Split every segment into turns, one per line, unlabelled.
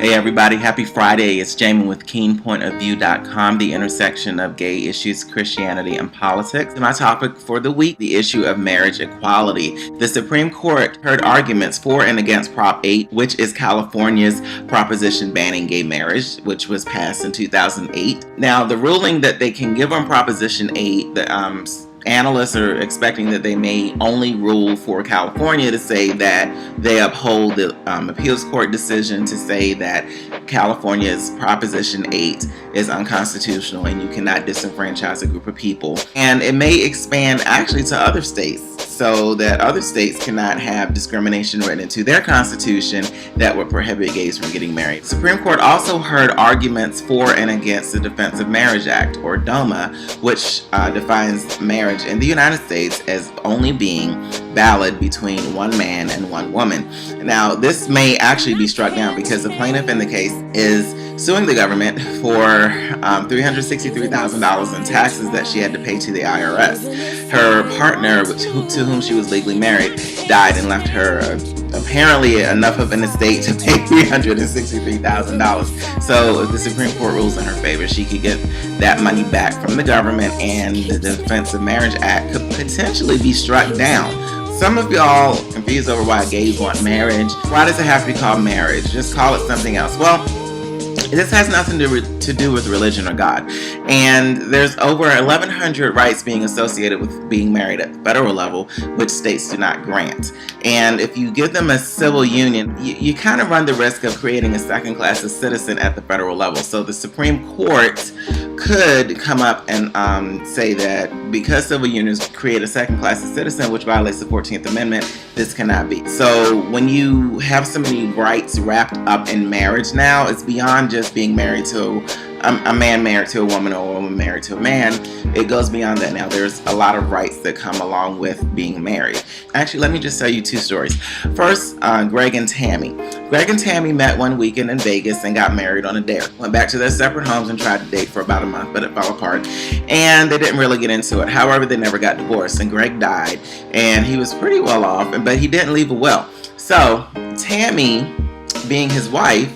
Hey everybody, happy Friday. It's Jamie with Keene Point of View.com, the intersection of gay issues, Christianity, and politics. My topic for the week, the issue of marriage equality. The Supreme Court heard arguments for and against Prop 8, which is California's proposition banning gay marriage, which was passed in 2008. Now, the ruling that they can give on Proposition 8, analysts are expecting that they may only rule for California to say that they uphold the appeals court decision to say that California's Proposition 8 is unconstitutional and you cannot disenfranchise a group of people. And it may expand actually to other states so that other states cannot have discrimination written into their constitution that would prohibit gays from getting married. The Supreme Court also heard arguments for and against the Defense of Marriage Act, or DOMA, which defines marriage in the United States as only being valid between one man and one woman. Now, this may actually be struck down because the plaintiff in the case is suing the government for $363,000 in taxes that she had to pay to the IRS. Her partner, to whom she was legally married, died and left her apparently enough of an estate to pay $363,000. So if the Supreme Court rules in her favor, she could get that money back from the government, and the Defense of Marriage Act could potentially be struck down. Some of y'all confused over why gays want marriage. Why does it have to be called marriage? Just call it something else. Well, this has nothing to do with religion or God. And there's over 1,100 rights being associated with being married at the federal level, which states do not grant. And if you give them a civil union, you kind of run the risk of creating a second-class citizen at the federal level. So the Supreme Court could come up and say that because civil unions create a second-class citizen, which violates the 14th Amendment, this cannot be. So when you have so many rights wrapped up in marriage now, it's beyond just being married to a man married to a woman or a woman married to a man. It goes beyond that now. There's a lot of rights that come along with being married. Actually, let me just tell you two stories. First, Greg and Tammy. Greg and Tammy met one weekend in Vegas and got married on a dare. Went back to their separate homes and tried to date for about a month, but it fell apart. And they didn't really get into it. However, they never got divorced, and Greg died. And he was pretty well off, but he didn't leave a will. So Tammy, being his wife,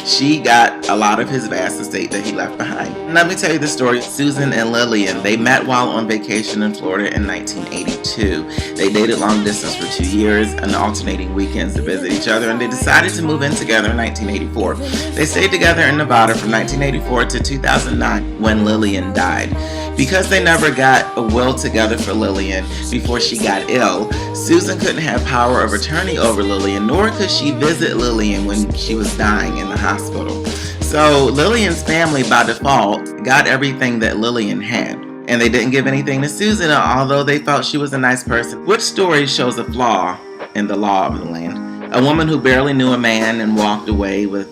she got a lot of his vast estate that he left behind. And let me tell you the story. Susan and Lillian, they met while on vacation in Florida in 1982. They dated long distance for 2 years and alternating weekends to visit each other, and they decided to move in together in 1984. They stayed together in Nevada from 1984 to 2009 when Lillian died. Because they never got a will together for Lillian before she got ill, Susan couldn't have power of attorney over Lillian, nor could she visit Lillian when she was dying in the hospital. So Lillian's family, by default, got everything that Lillian had. And they didn't give anything to Susan, although they felt she was a nice person. Which story shows a flaw in the law of the land? A woman who barely knew a man and walked away with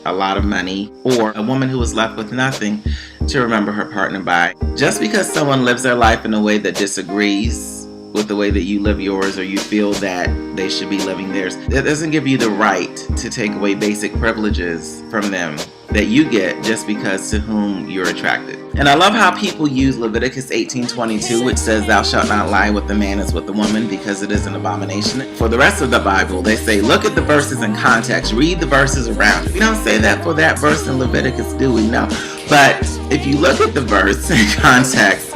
a lot of money, or a woman who was left with nothing to remember her partner by. Just because someone lives their life in a way that disagrees with the way that you live yours, or you feel that they should be living theirs, that doesn't give you the right to take away basic privileges from them that you get just because to whom you're attracted. And I love how people use Leviticus 18:22, which says, "Thou shalt not lie with the man as with the woman, because it is an abomination." For the rest of the Bible, they say, look at the verses in context, read the verses around it. We don't say that for that verse in Leviticus, do we? No. But if you look at the verse in context,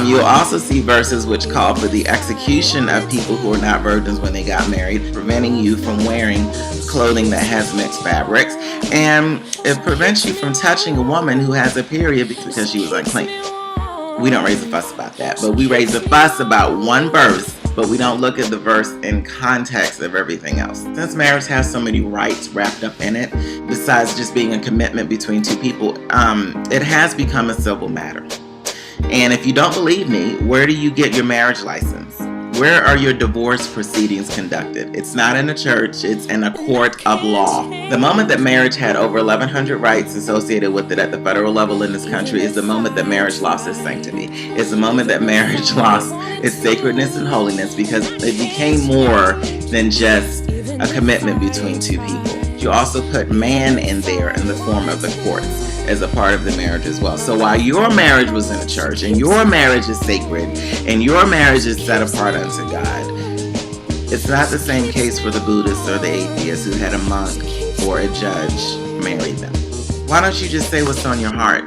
you'll also see verses which call for the execution of people who are not virgins when they got married, preventing you from wearing clothing that has mixed fabrics, and it prevents you from touching a woman who has a period because she was unclean. We don't raise a fuss about that, but we raise a fuss about one verse, but we don't look at the verse in context of everything else. Since marriage has so many rights wrapped up in it, besides just being a commitment between two people, it has become a civil matter. And if you don't believe me, where do you get your marriage license? Where are your divorce proceedings conducted? It's not in a church, it's in a court of law. The moment that marriage had over 1,100 rights associated with it at the federal level in this country is the moment that marriage lost its sanctity. It's the moment that marriage lost its sacredness and holiness, because it became more than just a commitment between two people. You also put man in there in the form of the courts as a part of the marriage as well. So while your marriage was in a church, and your marriage is sacred, and your marriage is set apart unto God, it's not the same case for the Buddhists or the atheists who had a monk or a judge marry them. Why don't you just say what's on your heart?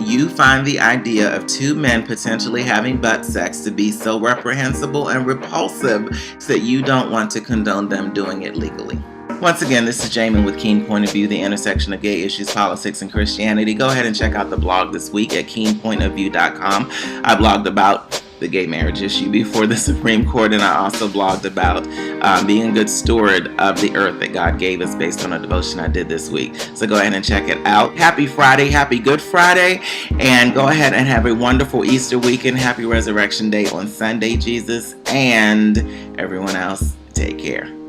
You find the idea of two men potentially having butt sex to be so reprehensible and repulsive that you don't want to condone them doing it legally. Once again, this is Jamin with Keene Point of View, the intersection of gay issues, politics, and Christianity. Go ahead and check out the blog this week at KeenePointOfView.com. I blogged about the gay marriage issue before the Supreme Court, and I also blogged about being a good steward of the earth that God gave us based on a devotion I did this week. So go ahead and check it out. Happy Friday, happy Good Friday, and go ahead and have a wonderful Easter weekend. Happy Resurrection Day on Sunday, Jesus, and everyone else, take care.